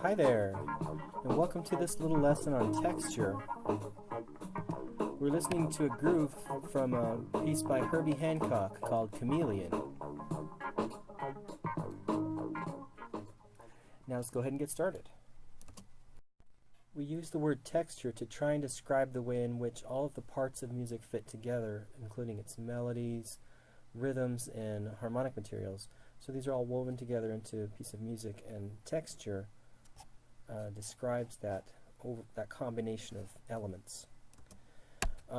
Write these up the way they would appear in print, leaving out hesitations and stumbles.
Hi there, and welcome to this little lesson on texture. We're listening to a groove from a piece by Herbie Hancock called Chameleon. Now let's go ahead and get started. We use the word texture to try and describe the way in which all of the parts of music fit together, including its melodies, rhythms, and harmonic materials. So these are all woven together into a piece of music, and texture describes that combination of elements.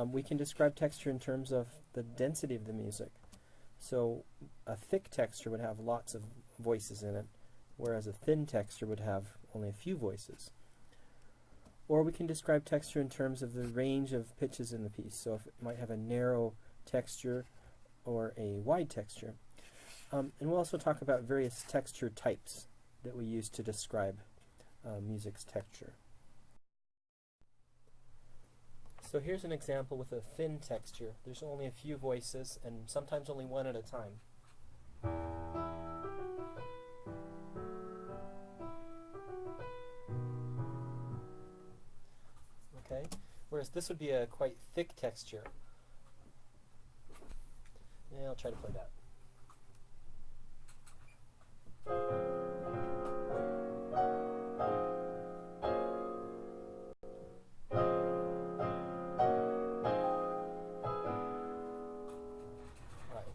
We can describe texture in terms of the density of the music. So a thick texture would have lots of voices in it, whereas a thin texture would have only a few voices. Or we can describe texture in terms of the range of pitches in the piece. So if it might have a narrow texture or a wide texture. And we'll also talk about various texture types that we use to describe music's texture. So here's an example with a thin texture. There's only a few voices and sometimes only one at a time. Okay, whereas this would be a quite thick texture. Yeah, I'll try to play that.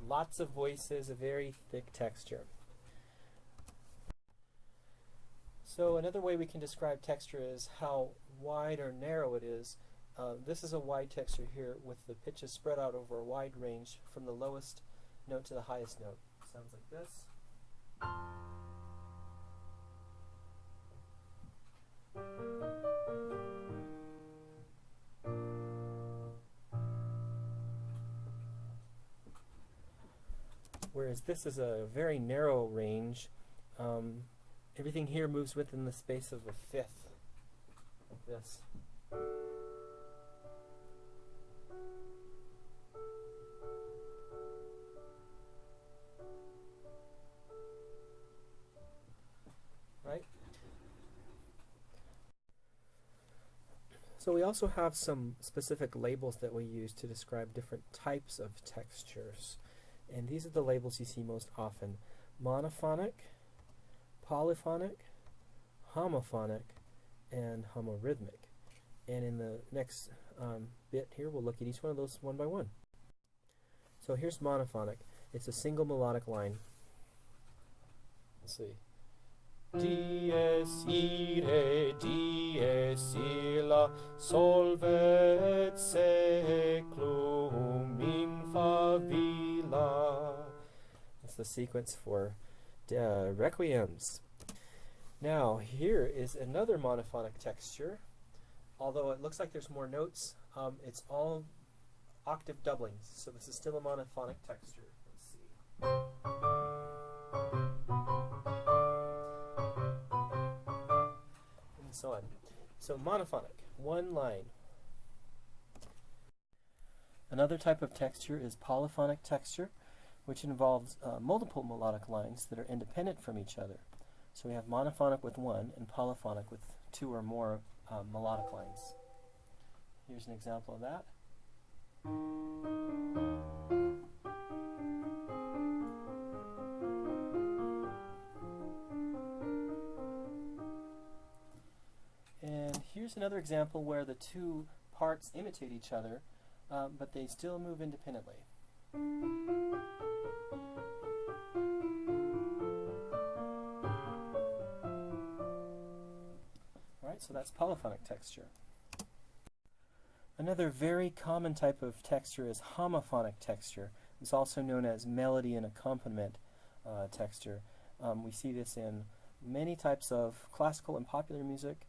Lots of voices, a very thick texture. So another way we can describe texture is how wide or narrow it is. This is a wide texture here with the pitches spread out over a wide range from the lowest note to the highest note. Sounds like this. Whereas this is a very narrow range. Everything here moves within the space of a fifth, like this. Right? So we also have some specific labels that we use to describe different types of textures. And these are the labels you see most often: monophonic, polyphonic, homophonic, and homorhythmic. And in the next bit here, we'll look at each one of those one by one. So here's monophonic. It's a single melodic line. Let's see. Dies irae, dies illa, solvet seclum in favilla. That's the sequence for requiems. Now here is another monophonic texture. Although it looks like there's more notes, it's all octave doublings. So this is still a monophonic texture. Let's see. And so on. So monophonic, one line. Another type of texture is polyphonic texture, which involves multiple melodic lines that are independent from each other. So we have monophonic with one and polyphonic with two or more melodic lines. Here's an example of that. And here's another example where the two parts imitate each other, but they still move independently. Alright, so that's polyphonic texture. Another very common type of texture is homophonic texture. It's also known as melody and accompaniment texture. We see this in many types of classical and popular music.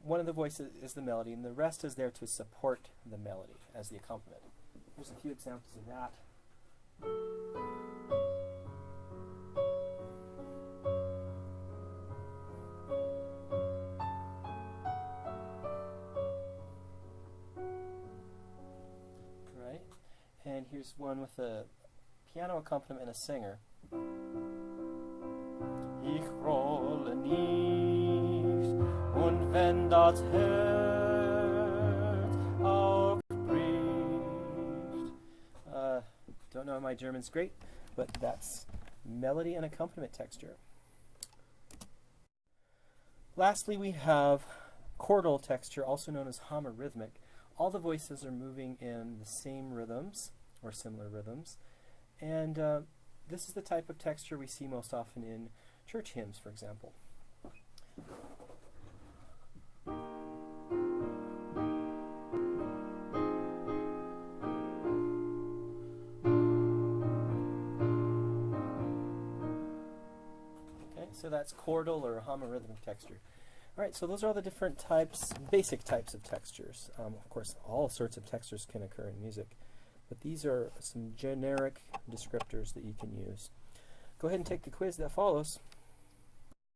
One of the voices is the melody, and the rest is there to support the melody as the accompaniment. Here's a few examples of that. Right? And here's one with a piano accompaniment and a singer. Ich rolle nicht, und wenn das Herz auch bricht. Don't know my German's great, but that's melody and accompaniment texture. Lastly, we have chordal texture, also known as homorhythmic. All the voices are moving in the same rhythms, or similar rhythms, and this is the type of texture we see most often in church hymns, for example. Okay, so that's chordal or homorhythmic texture. All right, so those are all the different types, basic types of textures. Of course, all sorts of textures can occur in music, but these are some generic descriptors that you can use. Go ahead and take the quiz that follows.